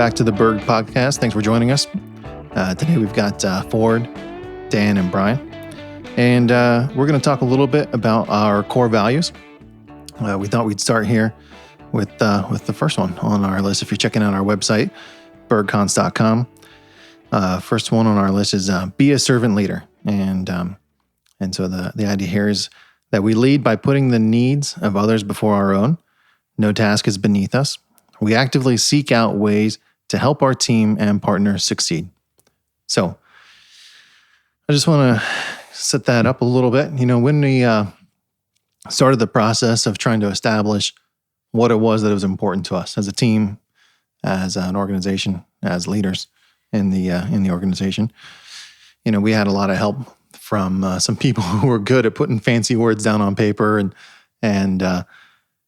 back to the Berg Podcast. Thanks for joining us. Today we've got Ford, Dan, and Bryan. And we're going to talk a little bit about our core values. We thought we'd start here with the first one on our list. If you're checking out our website, bergcons.com, first one on our list is be a servant leader. And so the idea here is that we lead by putting the needs of others before our own. No task is beneath us. We actively seek out ways to help our team and partners succeed. So I just want to set that up a little bit. You know, when we started the process of trying to establish what it was that was important to us as a team, as an organization, as leaders in the organization, you know, we had a lot of help from some people who were good at putting fancy words down on paper and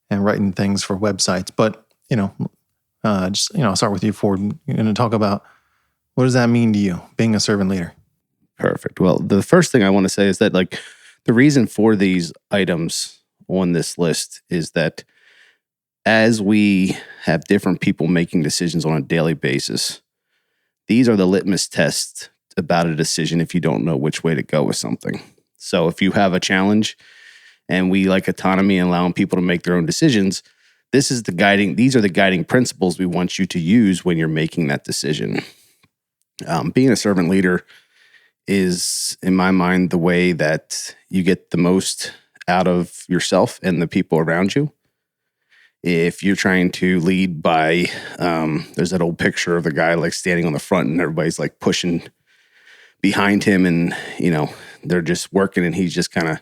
writing things for websites. But I'll start with you, Ford. You're going to talk about what does that mean to you, being a servant leader? Perfect. Well, the first thing I want to say is that the reason for these items on this list is that as we have different people making decisions on a daily basis, these are the litmus tests about a decision if you don't know which way to go with something. So if you have a challenge and we like autonomy and allowing people to make their own decisions, these are the guiding principles we want you to use when you're making that decision. Being a servant leader is, in my mind, the way that you get the most out of yourself and the people around you. If you're trying to lead by, there's that old picture of the guy standing on the front and everybody's pushing behind him and, they're just working and he's just kind of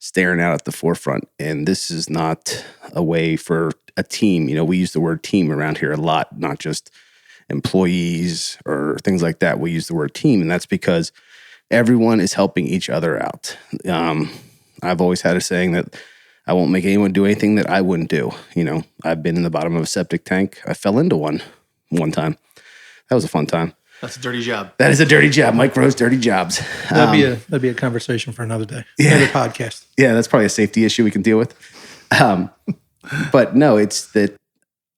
staring out at the forefront. And this is not a way for a team. We use the word team around here a lot, not just employees or things like that. We use the word team, and that's because everyone is helping each other out. I've always had a saying that I won't make anyone do anything that I wouldn't do. I've been in the bottom of a septic tank. I fell into one time. That was a fun time. That's a dirty job. That is a dirty job. Mike Rose, dirty jobs. That'd be a conversation for another day. Yeah. Another podcast. Yeah, that's probably a safety issue we can deal with. But no, it's that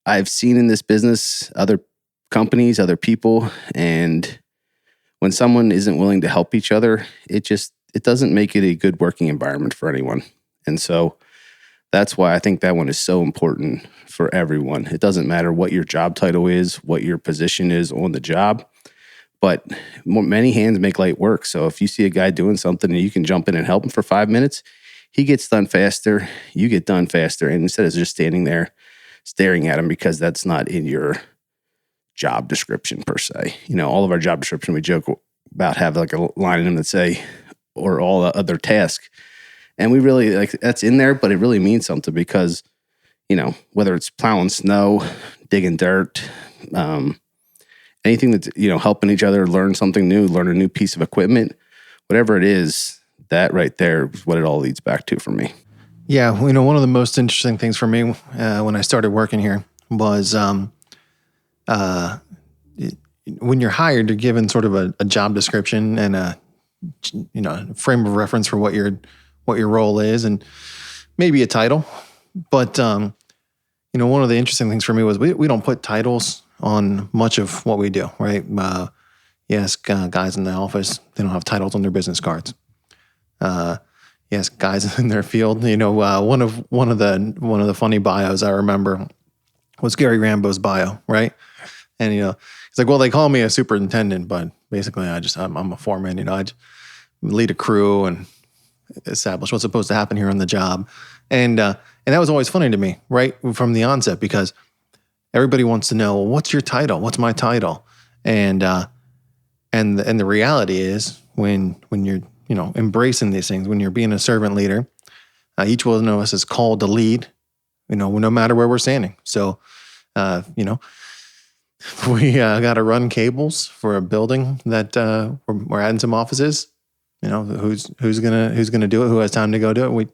I've seen in this business other companies, other people, and when someone isn't willing to help each other, it doesn't make it a good working environment for anyone. And so that's why I think that one is so important for everyone. It doesn't matter what your job title is, what your position is on the job, but many hands make light work. So if you see a guy doing something and you can jump in and help him for 5 minutes, he gets done faster, you get done faster. And instead of just standing there staring at him because that's not in your job description per se. All of our job description, we joke about have a line in them that say, or all the other tasks. And we really that's in there, but it really means something because, whether it's plowing snow, digging dirt, anything that's, helping each other learn something new, learn a new piece of equipment, whatever it is, that right there is what it all leads back to for me. Yeah. One of the most interesting things for me when I started working here was when you're hired, you're given sort of a job description and a frame of reference for what your role is and maybe a title. But, one of the interesting things for me was we don't put titles on much of what we do, right? Yes, guys in the office, they don't have titles on their business cards. Yes, guys in their field, one of the funny bios I remember was Gary Rambo's bio, right? And, he's like, well, they call me a superintendent, but basically I'm a foreman, I just lead a crew and establish what's supposed to happen here on the job. And that was always funny to me, right? From the onset, because everybody wants to know, what's your title? What's my title? And the reality is when you're, embracing these things, when you're being a servant leader, each one of us is called to lead, no matter where we're standing. So, we got to run cables for a building that we're adding some offices. Who's gonna do it? Who has time to go do it?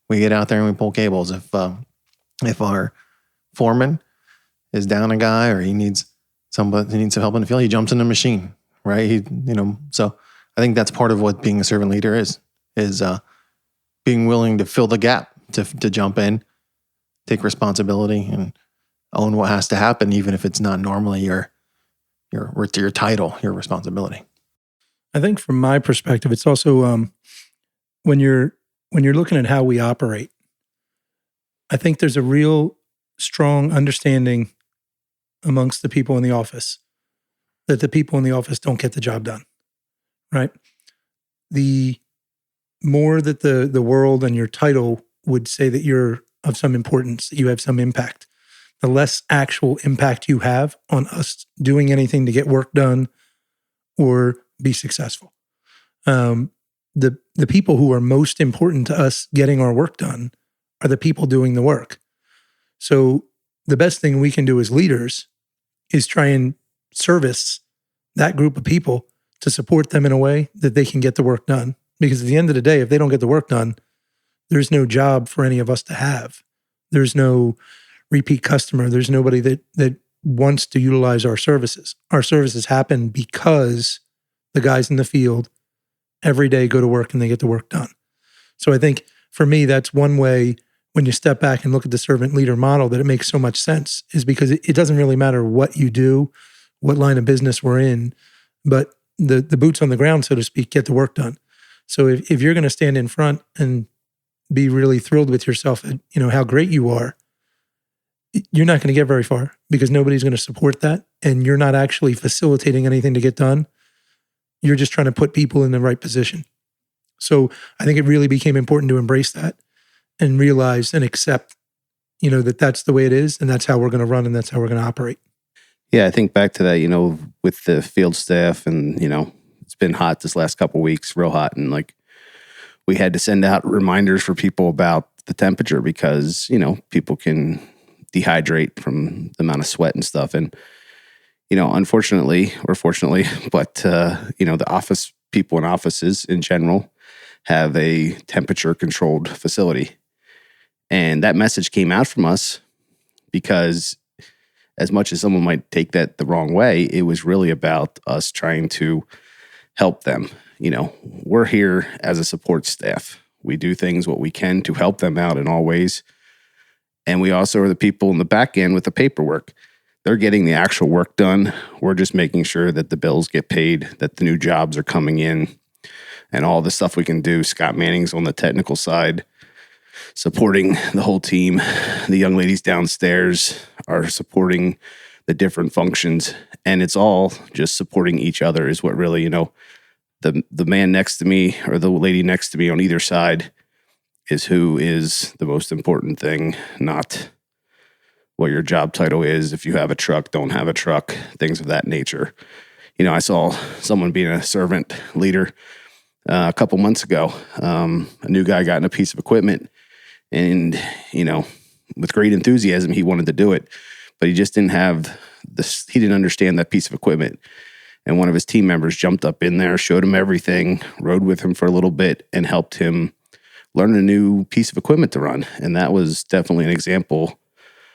We get out there and we pull cables. If our foreman is down a guy or he needs some help in the field, he jumps in the machine, right? So I think that's part of what being a servant leader is being willing to fill the gap, to jump in, take responsibility, and own what has to happen, even if it's not normally your your title, your responsibility. I think from my perspective, it's also when you're looking at how we operate, I think there's a real strong understanding amongst the people in the office that the people in the office don't get the job done, right? The more that the world and your title would say that you're of some importance, that you have some impact, the less actual impact you have on us doing anything to get work done or be successful. The people who are most important to us getting our work done are the people doing the work. So the best thing we can do as leaders is try and service that group of people to support them in a way that they can get the work done. Because at the end of the day, if they don't get the work done, there's no job for any of us to have. There's no repeat customer. There's nobody that wants to utilize our services. Our services happen because the guys in the field every day go to work and they get the work done. So I think for me, that's one way when you step back and look at the servant leader model that it makes so much sense, is because it doesn't really matter what you do, what line of business we're in, but the boots on the ground, so to speak, get the work done. So if you're going to stand in front and be really thrilled with yourself at, how great you are, you're not going to get very far because nobody's going to support that. And you're not actually facilitating anything to get done. You're just trying to put people in the right position. So I think it really became important to embrace that and realize and accept, that that's the way it is. And that's how we're going to run and that's how we're going to operate. Yeah, I think back to that, with the field staff and, it's been hot this last couple of weeks, real hot. And we had to send out reminders for people about the temperature because, people can dehydrate from the amount of sweat and stuff. And, unfortunately or fortunately, but, the office people in offices in general have a temperature controlled facility. And that message came out from us because as much as someone might take that the wrong way, it was really about us trying to help them. We're here as a support staff. We do things what we can to help them out in all ways. And we also are the people in the back end with the paperwork. They're getting the actual work done. We're just making sure that the bills get paid, that the new jobs are coming in, and all the stuff we can do. Scott Manning's on the technical side, supporting the whole team. The young ladies downstairs are supporting the different functions. And it's all just supporting each other is what really, the man next to me or the lady next to me on either side is who is the most important thing, not what your job title is. If you have a truck, don't have a truck, things of that nature. I saw someone being a servant leader a couple months ago. A new guy got in a piece of equipment and, with great enthusiasm, he wanted to do it, but he just didn't have this. He didn't understand that piece of equipment. And one of his team members jumped up in there, showed him everything, rode with him for a little bit and helped him learn a new piece of equipment to run. And that was definitely an example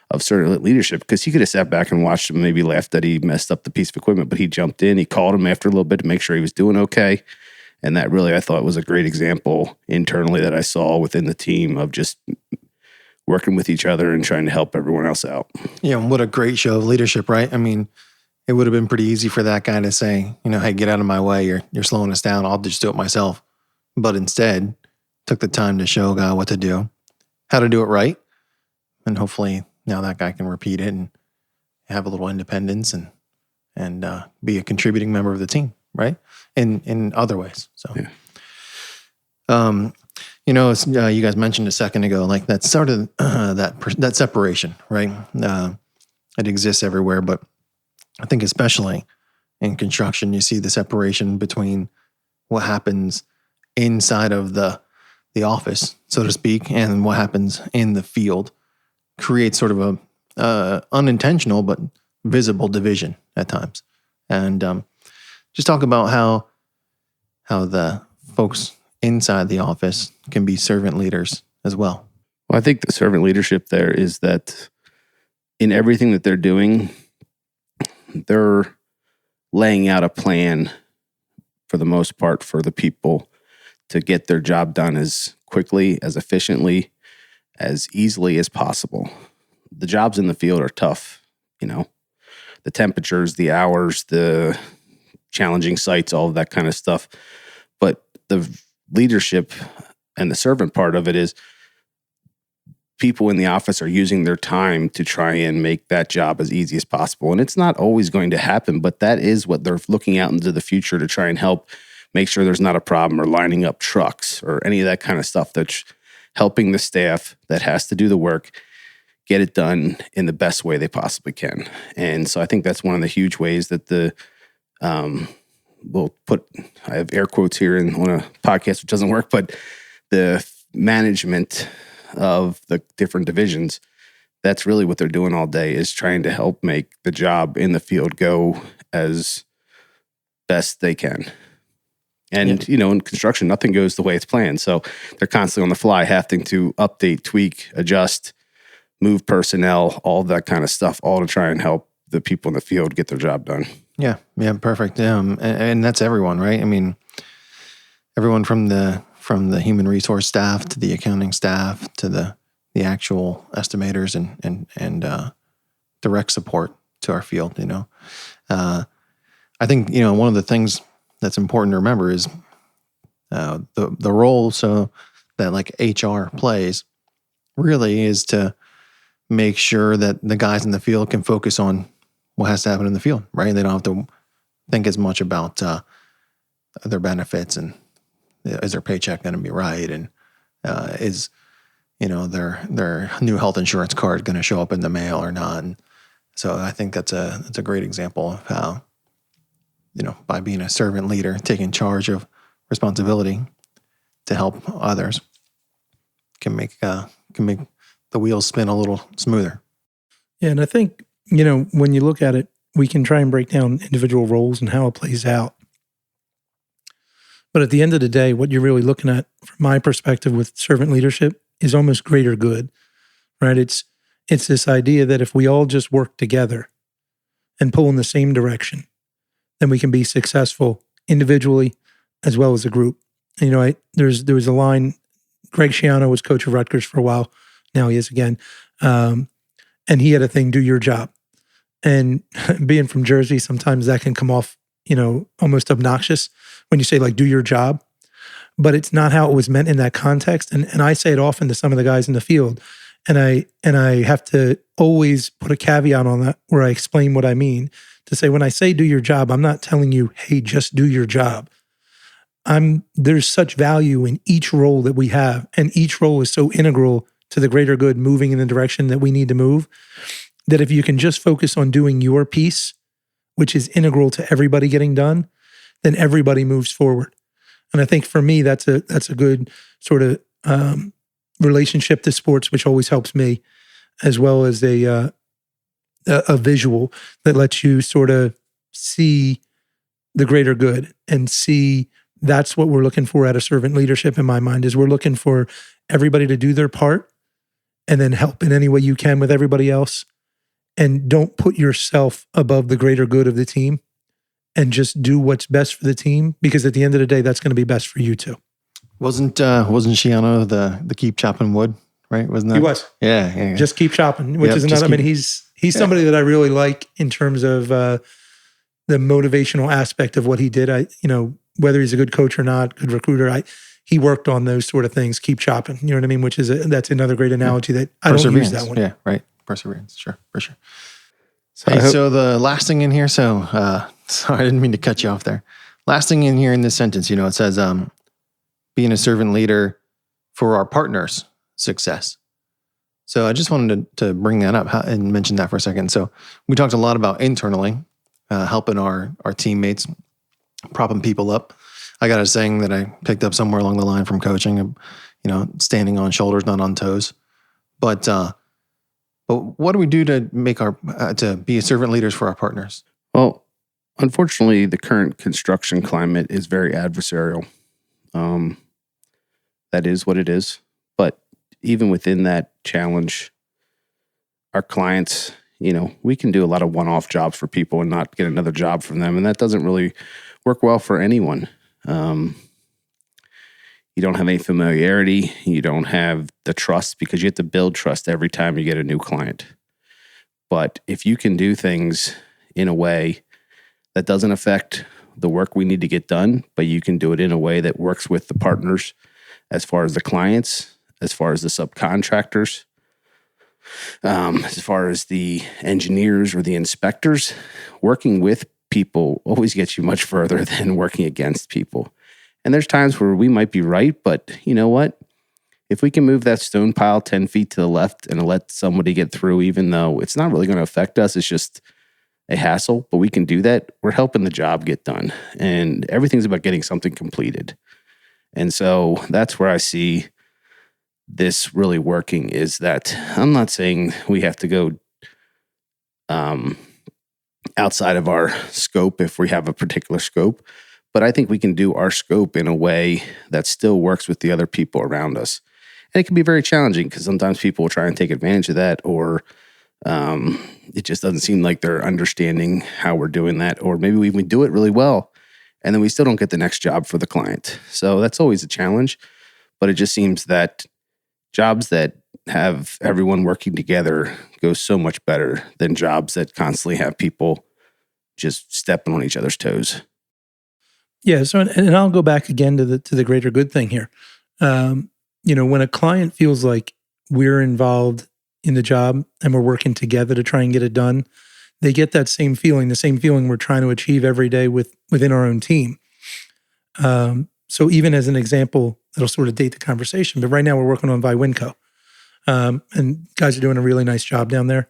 of servant leadership because he could have sat back and watched him, maybe laughed that he messed up the piece of equipment, but he jumped in, he called him after a little bit to make sure he was doing okay. And that really, I thought, was a great example internally that I saw within the team of just working with each other and trying to help everyone else out. Yeah, what a great show of leadership, right? I mean, it would have been pretty easy for that guy to say, hey, get out of my way. You're slowing us down. I'll just do it myself. But instead, took the time to show a guy what to do, how to do it right. And hopefully now that guy can repeat it and have a little independence and be a contributing member of the team, right? In other ways. So, yeah. You guys mentioned a second ago, like that sort of that separation, right? It exists everywhere, but I think especially in construction, you see the separation between what happens inside of the office, so to speak, and what happens in the field. Creates sort of a unintentional but visible division at times, and just talk about how the folks inside the office can be servant leaders as well. Well, I think the servant leadership there is that in everything that they're doing, they're laying out a plan for the most part for the people to get their job done as quickly, as efficiently, as easily as possible. The jobs in the field are tough, the temperatures, the hours, the challenging sites, all of that kind of stuff. But the leadership and the servant part of it is people in the office are using their time to try and make that job as easy as possible. And it's not always going to happen, but that is what they're looking out into the future to try and help make sure there's not a problem, or lining up trucks or any of that kind of stuff, that's helping the staff that has to do the work get it done in the best way they possibly can. And so I think that's one of the huge ways that I have air quotes here on a podcast, which doesn't work, but the management of the different divisions, that's really what they're doing all day, is trying to help make the job in the field go as best they can. And, in construction, nothing goes the way it's planned. So they're constantly on the fly, having to update, tweak, adjust, move personnel, all that kind of stuff, all to try and help the people in the field get their job done. Yeah, perfect. And that's everyone, right? I mean, everyone from the human resource staff to the accounting staff to the actual estimators and direct support to our field. I think one of the things that's important to remember is the role so that like HR plays really is to make sure that the guys in the field can focus on what has to happen in the field, right? They don't have to think as much about their benefits and is their paycheck going to be right, and is their new health insurance card going to show up in the mail or not. And so I think that's a great example of how by being a servant leader, taking charge of responsibility to help others can make the wheels spin a little smoother. Yeah, and I think when you look at it, we can try and break down individual roles and how it plays out. But at the end of the day, what you're really looking at, from my perspective with servant leadership, is almost greater good, right? It's this idea that if we all just work together and pull in the same direction, then we can be successful individually as well as a group. And, there was a line, Greg Schiano was coach of Rutgers for a while, now he is again, and he had a thing, do your job. And being from Jersey, sometimes that can come off, almost obnoxious when you say like, do your job, but it's not how it was meant in that context. And I say it often to some of the guys in the field, and I have to always put a caveat on that where I explain what I mean, to say, when I say do your job, I'm not telling you, hey, just do your job. There's such value in each role that we have, and each role is so integral to the greater good, moving in the direction that we need to move, that if you can just focus on doing your piece, which is integral to everybody getting done, then everybody moves forward. And I think for me, that's a good sort of relationship to sports, which always helps me, as well as a visual that lets you sort of see the greater good and see that's what we're looking for out of servant leadership. In my mind, is we're looking for everybody to do their part and then help in any way you can with everybody else. And don't put yourself above the greater good of the team, and just do what's best for the team, because at the end of the day, that's going to be best for you too. Wasn't Schiano the keep chopping wood, right? Wasn't that? He was. Yeah. Just keep chopping, which is another. I mean, he's somebody that I really like in terms of the motivational aspect of what he did. Whether he's a good coach or not, good recruiter, he worked on those sort of things. Keep chopping, you know what I mean? Which is that's another great analogy that I don't use that one. Yeah, right. Perseverance, sure, for sure. So the last thing in here. So sorry, I didn't mean to cut you off there. Last thing in here in this sentence, it says, being a servant leader for our partners' success. So I just wanted to bring that up and mention that for a second. So we talked a lot about internally helping our teammates, propping people up. I got a saying that I picked up somewhere along the line from coaching, standing on shoulders, not on toes. But what do we do to make to be servant leaders for our partners? Well, unfortunately, the current construction climate is very adversarial. That is what it is. But even within that challenge, our clients, we can do a lot of one-off jobs for people and not get another job from them. And that doesn't really work well for anyone. You don't have any familiarity. You don't have the trust, because you have to build trust every time you get a new client. But if you can do things in a way that doesn't affect the work we need to get done, but you can do it in a way that works with the partners, as far as the clients, as far as the subcontractors, as far as the engineers or the inspectors. Working with people always gets you much further than working against people. And there's times where we might be right, but you know what? If we can move that stone pile 10 feet to the left and let somebody get through, even though it's not really going to affect us, it's just a hassle, but we can do that, we're helping the job get done. And everything's about getting something completed. And so that's where I see this really working, is that I'm not saying we have to go outside of our scope if we have a particular scope, but I think we can do our scope in a way that still works with the other people around us. And it can be very challenging because sometimes people will try and take advantage of that, or it just doesn't seem like they're understanding how we're doing that. Or maybe we do it really well and then we still don't get the next job for the client. So that's always a challenge. But it just seems that jobs that have everyone working together go so much better than jobs that constantly have people just stepping on each other's toes. Yeah. So, and I'll go back again to the greater good thing here. When a client feels like we're involved in the job and we're working together to try and get it done, they get that same feeling, the same feeling we're trying to achieve every day within our own team. So even as an example, that'll sort of date the conversation, but right now we're working on Winco. And guys are doing a really nice job down there.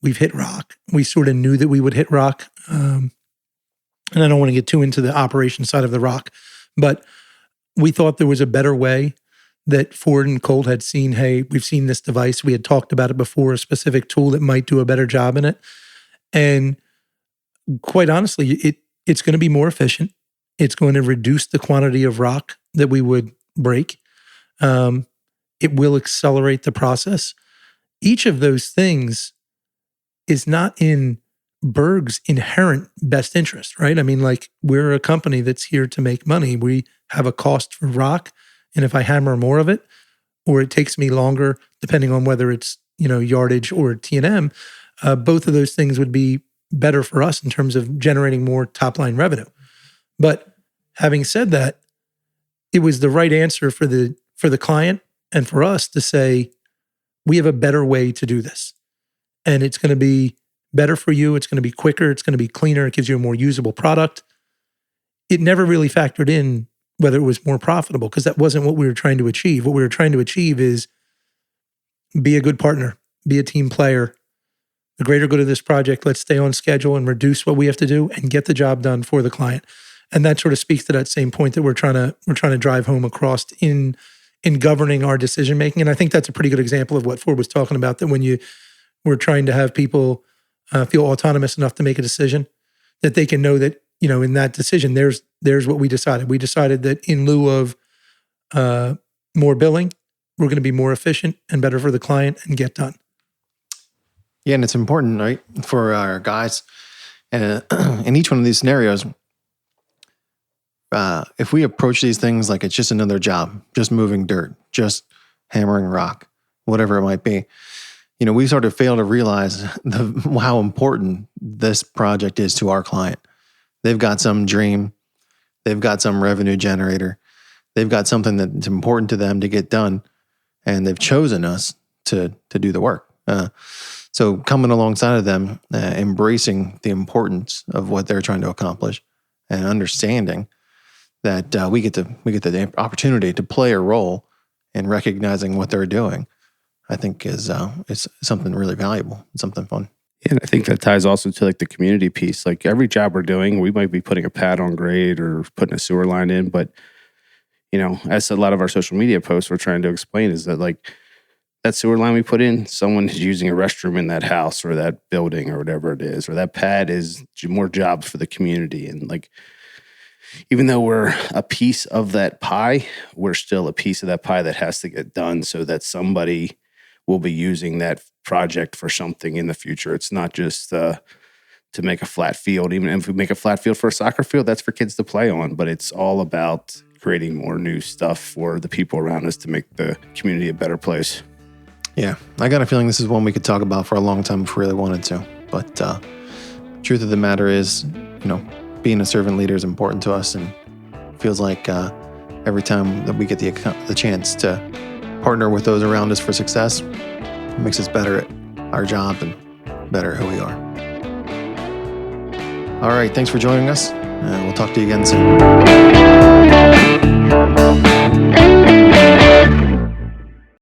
We've hit rock. We sort of knew that we would hit rock. And I don't want to get too into the operation side of the rock, but we thought there was a better way that Ford and Colt had seen. Hey, we've seen this device. We had talked about it before, a specific tool that might do a better job in it. And quite honestly, it's going to be more efficient. It's going to reduce the quantity of rock that we would break. It will accelerate the process. Each of those things is not in Berg's inherent best interest, right? I mean, like, we're a company that's here to make money. We have a cost for rock. And if I hammer more of it, or it takes me longer, depending on whether it's, yardage or T&M, both of those things would be better for us in terms of generating more top line revenue. But having said that, it was the right answer for the client and for us to say, we have a better way to do this. And it's going to be better for you. It's going to be quicker. It's going to be cleaner. It gives you a more usable product. It never really factored in whether it was more profitable, because that wasn't what we were trying to achieve. What we were trying to achieve is be a good partner, be a team player. The greater good of this project, let's stay on schedule and reduce what we have to do and get the job done for the client. And that sort of speaks to that same point that we're trying to drive home across in governing our decision making. And I think that's a pretty good example of what Ford was talking about, that when we're trying to have people feel autonomous enough to make a decision, that they can know that, in that decision, there's what we decided. We decided that in lieu of more billing, we're going to be more efficient and better for the client and get done. Yeah, and it's important, right, for our guys. And in each one of these scenarios, if we approach these things like it's just another job, just moving dirt, just hammering rock, whatever it might be, we sort of fail to realize how important this project is to our client. They've got some dream. They've got some revenue generator. They've got something that's important to them to get done, and they've chosen us to do the work. So coming alongside of them, embracing the importance of what they're trying to accomplish, and understanding that we get the opportunity to play a role in recognizing what they're doing, I think is something really valuable and something fun. And I think that ties also to like the community piece. Like every job we're doing, we might be putting a pad on grade or putting a sewer line in, but as a lot of our social media posts we're trying to explain is that like that sewer line we put in, someone is using a restroom in that house or that building or whatever it is, or that pad is more jobs for the community. And like, even though we're a piece of that pie, we're still a piece of that pie that has to get done so that somebody will be using that project for something in the future. It's not just to make a flat field. Even if we make a flat field for a soccer field, that's for kids to play on. But it's all about creating more new stuff for the people around us to make the community a better place. Yeah, I got a feeling this is one we could talk about for a long time if we really wanted to. But truth of the matter is, being a servant leader is important to us, and feels like every time that we get the chance to partner with those around us for success, it makes us better at our job and better at who we are. All right, thanks for joining us, and we'll talk to you again soon.